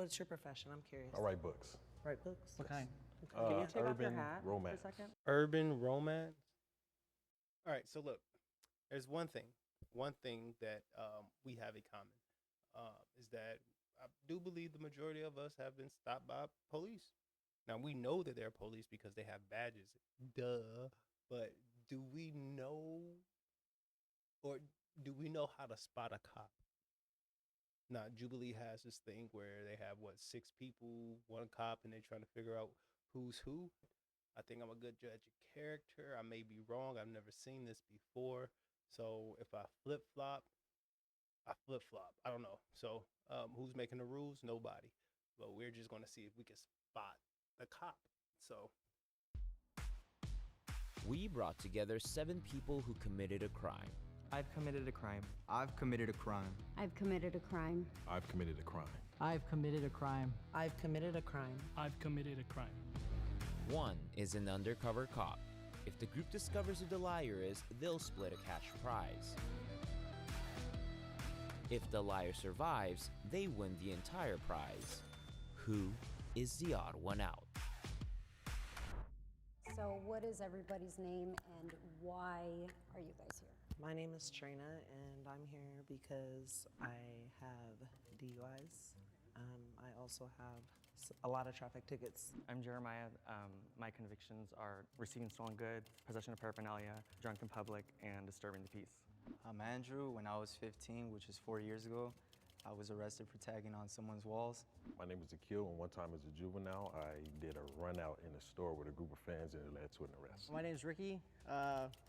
What's your profession? I'm curious. I write books. Write books? What kind? Can you take off your Urban hat romance. for a second? Urban romance. All right, so look, there's one thing that we have in common is that I do believe the majority of us have been stopped by police. Now we know that they're police because they have badges, duh. But do we know, or do we know how to spot a cop? Now Jubilee has this thing where they have 6 people, 1 cop, and they're trying to figure out who's who. I think I'm a good judge of character. I may be wrong. I've never seen this before. So if I flip flop, I flip flop. I don't know. So who's making the rules? Nobody. But we're just going to see if we can spot the cop. So We brought together 7 people who committed a crime. I've committed a crime. I've committed a crime. I've committed a crime. I've committed a crime. I've committed a crime. I've committed a crime. I've committed a crime. One is an undercover cop. If the group discovers who the liar is, they'll split a cash prize. If the liar survives, they win the entire prize. Who is the odd one out? So what is everybody's name and why are you guys here? My name is Trina, and I'm here because I have DUIs. I also have a lot of traffic tickets. I'm Jeremiah. My convictions are receiving stolen goods, possession of paraphernalia, drunk in public, and disturbing the peace. I'm Andrew. When I was 15, which is 4 years ago, I was arrested for tagging on someone's walls. My name is Akil, and one time as a juvenile, I did a run out in a store with a group of fans, and it led to an arrest. My name's Ricky.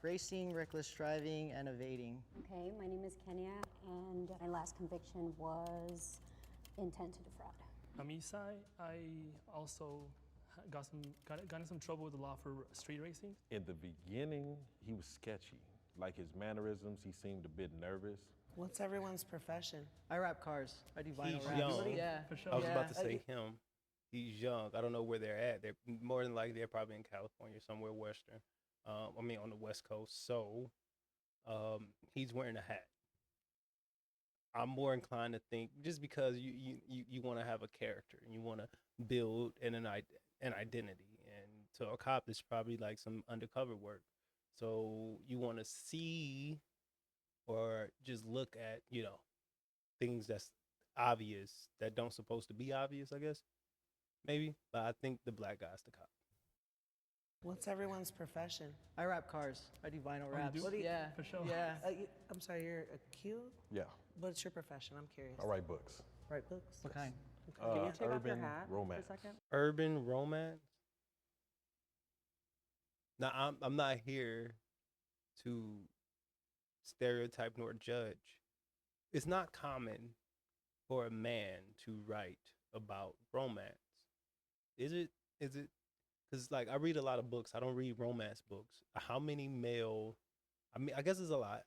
Racing, reckless driving, and evading. Okay, my name is Kenya, and my last conviction was intent to defraud. I'm Isai. I also got in some trouble with the law for street racing. In the beginning, he was sketchy. Like his mannerisms, he seemed a bit nervous. What's everyone's profession? I wrap cars. I do vinyl He's wrap. young. Yeah, For sure. I was Yeah. about to say him. He's young. I don't know where they're at. They're more than likely they're probably in California, somewhere western. I mean on the West Coast. So he's wearing a hat. I'm more inclined to think just because you want to have a character and you want to build an identity, and so a cop is probably like some undercover work. So you want to see or just look at things that's obvious that don't supposed to be obvious, I guess, maybe. But I think the black guy's the cop. What's everyone's profession? I wrap cars. I do vinyl you wraps. do? What do you- Yeah, For sure. Yeah. I'm sorry, you're Akil? Yeah, What's your profession? I'm curious. I write books. Write books? What kind? Can you take off your Urban hat romance. for a second? Urban romance. Now I'm not here to stereotype nor judge. It's not common for a man to write about romance. Is it? Because like I read a lot of books. I don't read romance books. How many male? I mean, I guess it's a lot.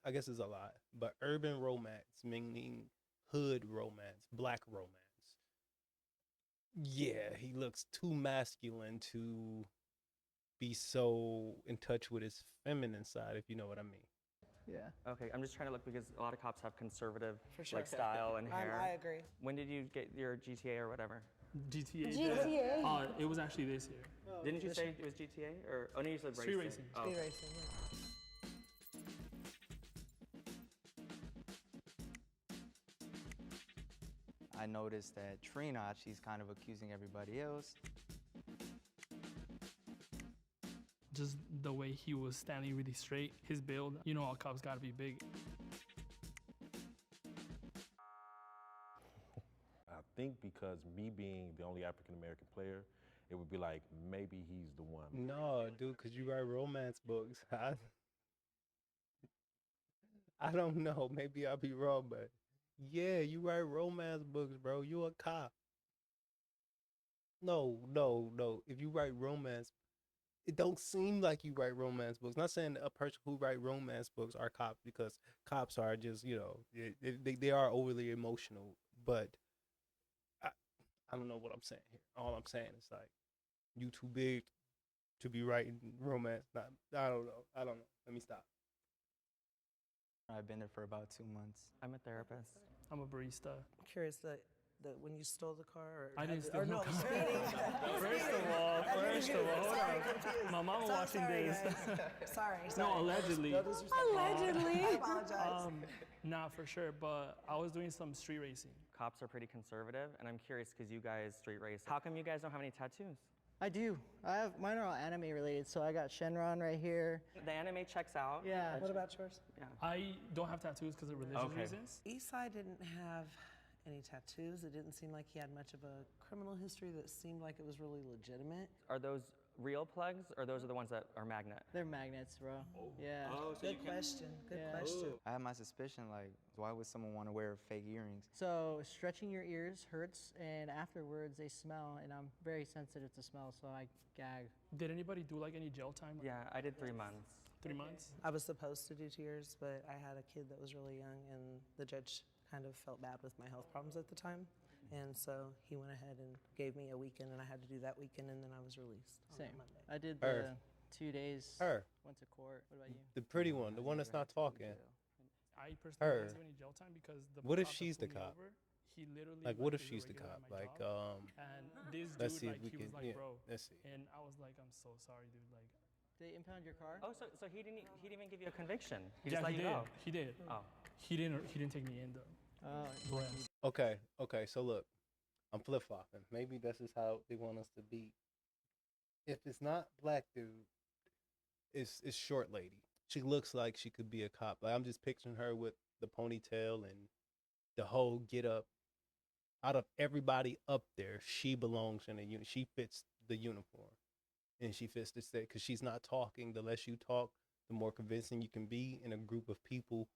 But urban romance, meaning hood romance, black romance. Yeah, he looks too masculine to be so in touch with his feminine side, if you know what I mean. Yeah. Okay, I'm just trying to look because a lot of cops have conservative For sure. like style and hair. I agree. When did you get your GTA or whatever? GTA. GTA? It was actually this year. Didn't you say it was GTA or no? You said Street racing. racing. Oh. Street racing, yeah. I noticed that Trina, she's kind of accusing everybody else. Just the way he was standing really straight, his build. You know, all cops gotta be big. I think because me being the only African American player, it would be like maybe he's the one. No, dude, because you write romance books. I don't know. Maybe I'll be wrong, but yeah, you write romance books, bro. You a cop. No. If you write romance, it don't seem like you write romance books. Not saying a person who write romance books are cops, because cops are just, they are overly emotional. But I don't know what I'm saying here. All I'm saying is like, you too big to be writing romance. I don't know. Let me stop. I've been there for about 2 months. I'm a therapist. I'm a barista. I'm curious, when you stole the car? Or I didn't steal or no no, car. speeding. First of all, Sorry, my confused. mama So watching sorry, this. guys. Sorry. No, allegedly. No disrespect. Allegedly. I apologize. Nah, for sure. But I was doing some street racing. Cops are pretty conservative, and I'm curious because you guys street race. How come you guys don't have any tattoos? I do. Mine are all anime related, so I got Shenron right here. The anime checks out. Yeah. What about yours? I don't have tattoos because of religious Okay. reasons. Esai didn't have any tattoos. It didn't seem like he had much of a criminal history that seemed like it was really legitimate. Are those real plugs, or those are the ones that are magnet? They're magnets, bro. Yeah. Good question. Good Yeah. question. I have my suspicion, like, why would someone want to wear fake earrings? So stretching your ears hurts, and afterwards they smell, and I'm very sensitive to smell, so I gag. Did anybody do like any jail time? Yeah, I did 3 months. 3 months? I was supposed to do 2 years, but I had a kid that was really young, and the judge kind of felt bad with my health problems at the time. And so he went ahead and gave me a weekend, and I had to do that weekend, and then I was released on Same. Monday. I did Her. the 2 days. Her, Went to court. What about you? the pretty one, the one that's not talking. I personally Her. didn't do any jail time because the What if cop that she's the pulled me cop? over, he literally Like, what if is a she's the regular at cop? my Like, job, and this let's dude, see like, if we he can. was like, Yeah, bro, let's see. and I was like, I'm so sorry, dude. Like, They impound your car? Oh, so he didn't even give you a conviction. He yeah, just let he you did. go. He did. Oh. He didn't take me in though. Oh, Bless. Okay. So look, I'm flip flopping. Maybe this is how they want us to be. If it's not black dude, it's short lady. She looks like she could be a cop. Like, I'm just picturing her with the ponytail and the whole get up. Out of everybody up there, she belongs in a unit. She fits the uniform, and she fits the set because she's not talking. The less you talk, the more convincing you can be in a group of people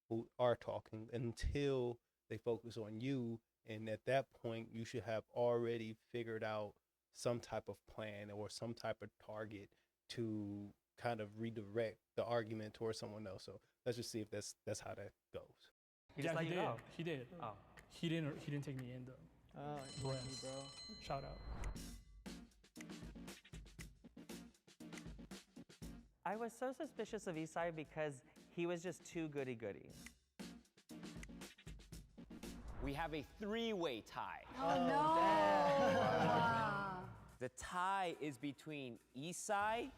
who are talking until they focus on you. And at that point, you should have already figured out some type of plan or some type of target to kind of redirect the argument towards someone else. So let's just see if that's how that goes. He just Yeah, let he you did. go. He did. Oh. He didn't take me in though. Oh, Bless. lucky, bro. Shout out. I was so suspicious of Esai because he was just too goody-goody. We have a three-way tie. Oh, no. The tie is between Esai,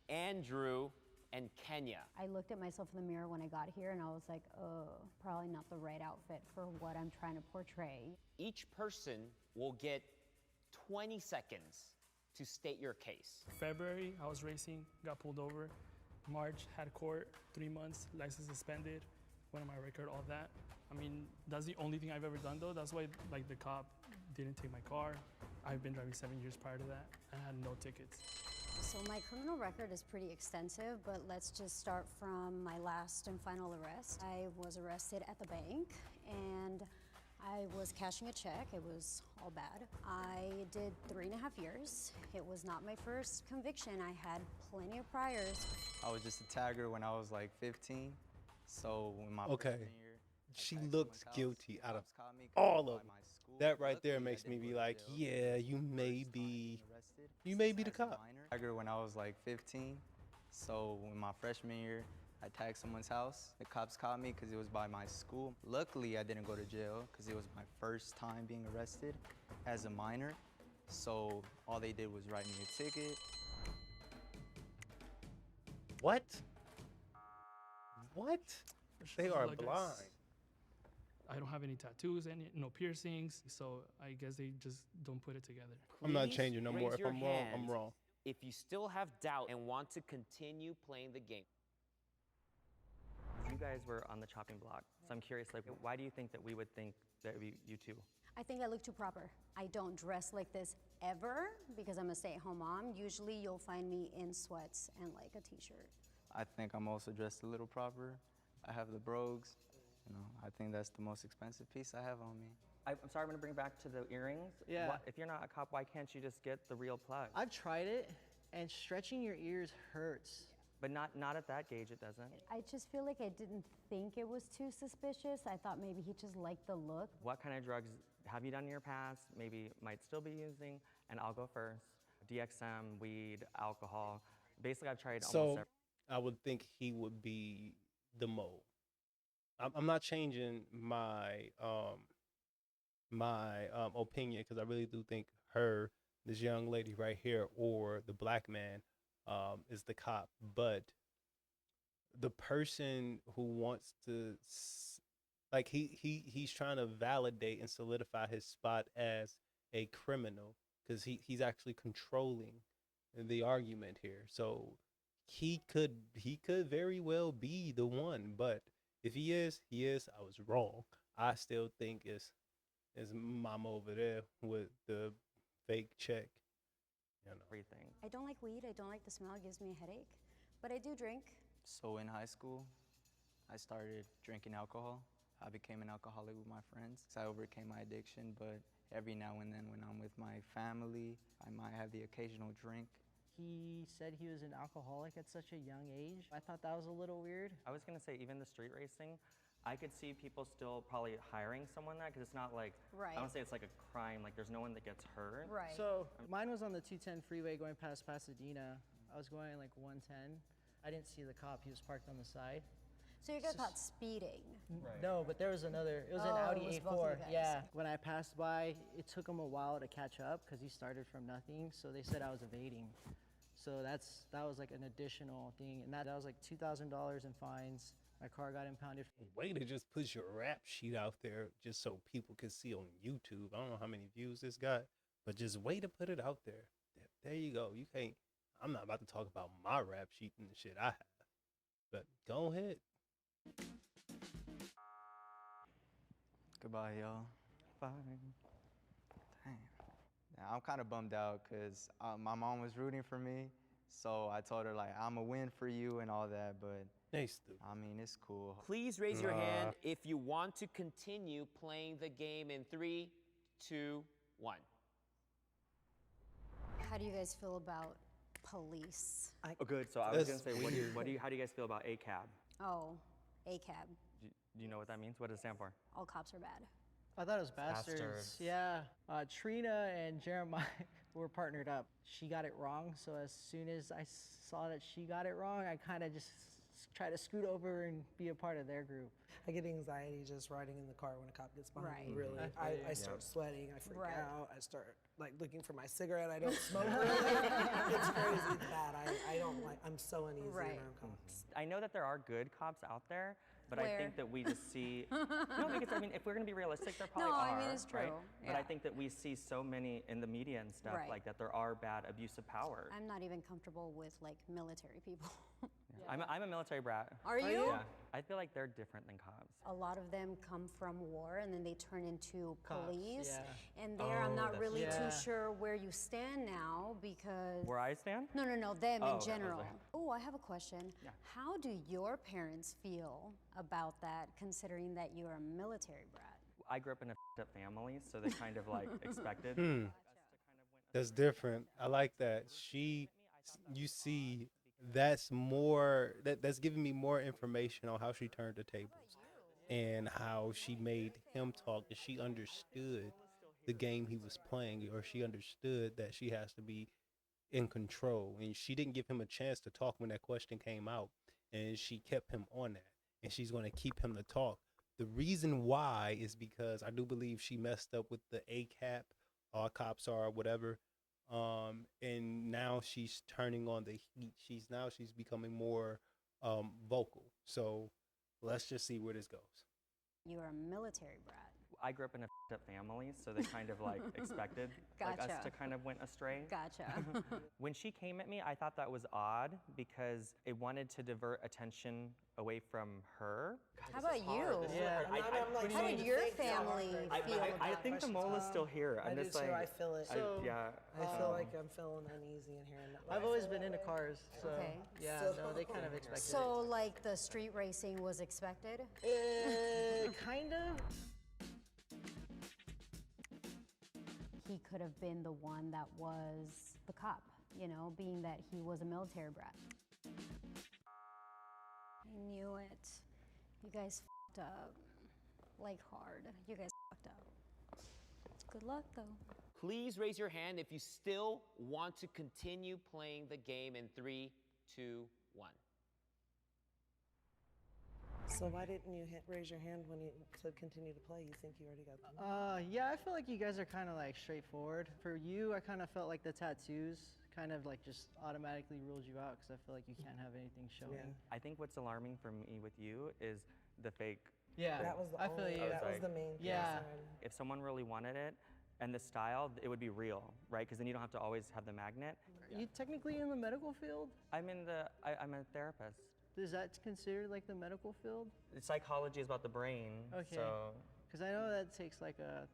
Andrew, and Kenya. I looked at myself in the mirror when I got here and I was like, oh, probably not the right outfit for what I'm trying to portray. Each person will get 20 seconds to state your case. February, I was racing, got pulled over. March, had court, 3 months, license suspended, went on my record, all that. I mean, that's the only thing I've ever done though. That's why like the cop didn't take my car. I've been driving 7 years prior to that and I had no tickets. So my criminal record is pretty extensive, but let's just start from my last and final arrest. I was arrested at the bank and I was cashing a check. It was all bad. I did 3.5 years. It was not my first conviction. I had plenty of priors. I was just a tagger when I was like 15. So when my Okay. freshman year, I She tagged looks someone's house, guilty the out of cops caught me 'cause all it of was them. by my school. That right there Luckily, I makes me didn't be go to like, jail. yeah, you My may first time be, being arrested you may be the as a cop. minor. Tagger when I was like 15. So in my freshman year, I tagged someone's house. The cops caught me because it was by my school. Luckily, I didn't go to jail because it was my first time being arrested as a minor. So all they did was write me a ticket. What? What? For sure. They are Like, blind. I don't have any tattoos, no piercings, so I guess they just don't put it together. I'm not Please changing no more. raise If your I'm wrong, I'm hand wrong. if you still have doubt and want to continue playing the game. You guys were on the chopping block, so I'm curious, like, why do you think that we would think that you two? I think I look too proper. I don't dress like this ever because I'm a stay-at-home mom. Usually you'll find me in sweats and like a t-shirt. I think I'm also dressed a little proper. I have the brogues. You know, I think that's the most expensive piece I have on me. I'm sorry, I'm gonna bring back to the earrings. Yeah. If you're not a cop, why can't you just get the real plug? I've tried it, and stretching your ears hurts. But not at that gauge, it doesn't. I just feel like I didn't think it was too suspicious. I thought maybe he just liked the look. What kind of drugs have you done in your past, maybe might still be using? And I'll go first. DXM, weed, alcohol. Basically, I've tried almost So every. I would think he would be the mole. I'm not changing my my opinion, because I really do think this young lady right here, or the black man, is the cop. But the person who wants to, like, he's trying to validate and solidify his spot as a criminal, because he's actually controlling the argument here. So he could very well be the one, but if he is, I was wrong. I still think it's mama over there with the fake check. You know. Everything. I don't like weed. I don't like the smell. It gives me a headache. But I do drink. So in high school, I started drinking alcohol. I became an alcoholic with my friends. I overcame my addiction, but every now and then when I'm with my family, I might have the occasional drink. He said he was an alcoholic at such a young age. I thought that was a little weird. I was gonna say, even the street racing, I could see people still probably hiring someone that, because it's not like, Right. I don't say it's like a crime, like there's no one that gets hurt. Right. So mine was on the 210 freeway going past Pasadena. I was going like 110. I didn't see the cop. He was parked on the side. So you got caught speeding. No, but there was another. It was an Oh, Audi it was both A4. of you guys. Yeah. When I passed by, it took him a while to catch up because he started from nothing. So they said I was evading. So that was like an additional thing, and that was like $2,000 in fines. My car got impounded. Way to just put your rap sheet out there just so people can see on YouTube. I don't know how many views this got, but just way to put it out there. There you go. You can't. I'm not about to talk about my rap sheet and the shit I have, but go ahead. Goodbye, y'all. Fine. Damn. Now, I'm kind of bummed out because my mom was rooting for me. So I told her, like, I'm a win for you and all that. But, Nice, dude. I mean, it's cool. Please raise your hand if you want to continue playing the game in 3, 2, 1. How do you guys feel about police? Oh, good. So I was gonna say, how do you guys feel about ACAB? Oh, ACAB. Do you know what that means? What does it stand for? All cops are bad. I thought it was bastards. Bastards. Yeah. Trina and Jeremiah were partnered up. She got it wrong. So as soon as I saw that she got it wrong, I kind of just try to scoot over and be a part of their group. I get anxiety just riding in the car when a cop gets behind me. Right. Really, I start sweating. I freak Right. out. I start like looking for my cigarette. I don't smoke. Really. It's crazy. It's bad. I don't like. I'm so uneasy Right. around cops. I know that there are good cops out there, but I Where? think that we just see. No, because I mean, if we're gonna be realistic, there probably No, are. I mean, it's Right? true. But I Yeah. think that we see so many in the media and stuff Right. like that. There are bad abuse of power. I'm not even comfortable with like military people. I'm a military brat. Are you? Yeah. I feel like they're different than cops. A lot of them come from war and then they turn into Cops, police. yeah. And there, I'm Oh, not that's really right. too Yeah. sure where you stand now because. Where I stand? No, them Oh, in okay, I was general. like- Oh, I have a question. Yeah. How do your parents feel about that, considering that you're a military brat? I grew up in a up family, so they kind of like expected. That's different. I like that. You see, that's more. That's giving me more information on how she turned the tables, and how she made him talk, and she understood the game he was playing, or she understood that she has to be in control, and she didn't give him a chance to talk when that question came out, and she kept him on that, and she's going to keep him to talk. The reason why is because I do believe she messed up with the ACAP, all cops are, whatever. And now she's turning on the heat. She's becoming more vocal. So let's just see where this goes. You're a military brat. I grew up in a up family, so they kind of like expected like us Gotcha. to kind of went astray. Gotcha. When she came at me, I thought that was odd because it wanted to divert attention away from her. How about you? Yeah. How did your family feel about I think the mole is still here. I I'm do just too. like, I feel it. yeah. I feel like I'm feeling uneasy in here. I've always been into cars, so Okay. yeah, no, they kind of expected So, like, the street racing was expected? it. Kind of. He could have been the one that was the cop, you know, being that he was a military brat. I knew it. You guys fucked up. Like, hard. You guys fucked up. Good luck, though. Please raise your hand if you still want to continue playing the game in 3, 2, 1. So why didn't you raise your hand when you said continue to play? You think you already got them? Yeah, I feel like you guys are kind of like straightforward. For you, I kind of felt like the tattoos kind of like just automatically ruled you out because I feel like you can't have anything showing. I think what's alarming for me with you is the fake. Yeah, That was the I feel only, you. that was the main Yeah. concern. If someone really wanted it and the style, it would be real, right? Because then you don't have to always have the magnet. You technically in the medical field? I'm a therapist. Is that considered like the medical field? Psychology is about the brain. Okay. So Because I know that takes like a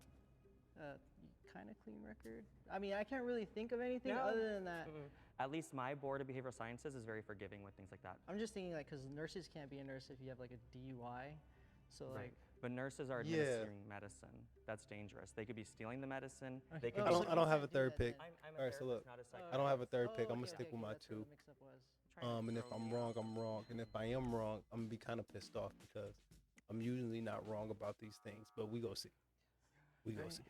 kind of clean record. I mean, I can't really think of anything No. other than that. at least my board of behavioral sciences is very forgiving with things like that. I'm just thinking like, because nurses can't be a nurse if you have like a DUI. So like, But nurses are Yeah. administering medicine. That's dangerous. They could be stealing the medicine. Okay. They could I be don't have a third pick. I'm a All right, so therapist, look, not a Oh, psychologist. I don't have a third pick. I'm okay, gonna stick okay, with my that's what two. the mix-up was. Trying to And if throw I'm me wrong, off. I'm wrong. And if I am wrong, I'm gonna be kind of pissed off because I'm usually not wrong about these things. But we go see. We go see.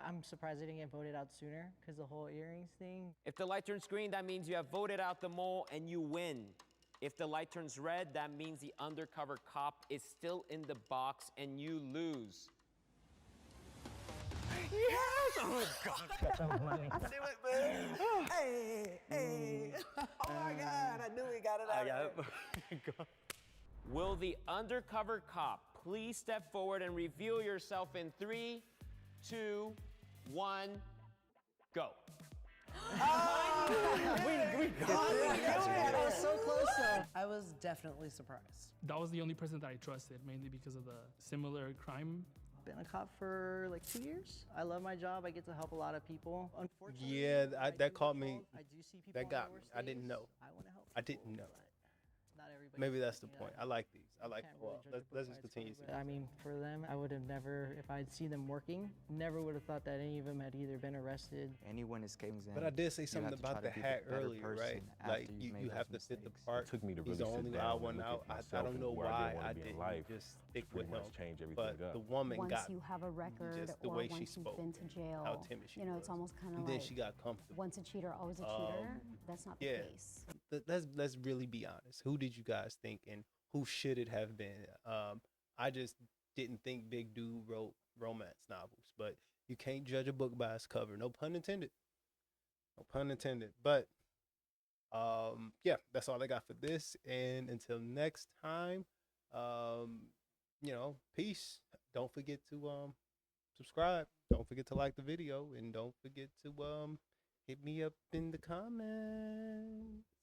I'm surprised I didn't get voted out sooner because the whole earrings thing. If the light turns green, that means you have voted out the mole and you win. If the light turns red, that means the undercover cop is still in the box and you lose. Yes! Oh God! I knew it, man. Hey! Oh my God! I knew we got it out. Will the undercover cop please step forward and reveal yourself in 3, 2, 1, go. We got it! I was so close though. I was definitely surprised. That was the only person that I trusted, mainly because of the similar crime. Been a cop for like 2 years. I love my job. I get to help a lot of people. Unfortunately, Yeah, I that do caught get me. called. I do see people That on got lower me. I didn't stages. know. I want to help. I didn't people, know. but Not everybody. Maybe can that's the do point. that. I like these. I like. Can't Well, really judge a book let's by just its continue. cover, but I mean, for them, I would have never, if I'd seen them working, never would have thought that any of them had either been arrested. Anyone escapes in. But I did say you something have to try about to the be hat better earlier, person right? after Like you've made you have to those fit the mistakes. part. It took me to He's really the sit only down odd and one look out. at I myself don't and know where I why didn't wanna I be in didn't life. just stick Pretty with him. much change everything But up. the woman Once got you have a record just the or way once she you've spoke, been to jail, how timid she you know, was. it's almost kind of and like then she got comfortable. once a cheater, always a cheater. That's not the yeah. case. Let's really be honest. Who did you guys think, and who should it have been? I just didn't think Big Dude wrote romance novels, but you can't judge a book by its cover. No pun intended. No pun intended. But yeah, that's all I got for this. And until next time, peace. Don't forget to subscribe. Don't forget to like the video, and don't forget to hit me up in the comments.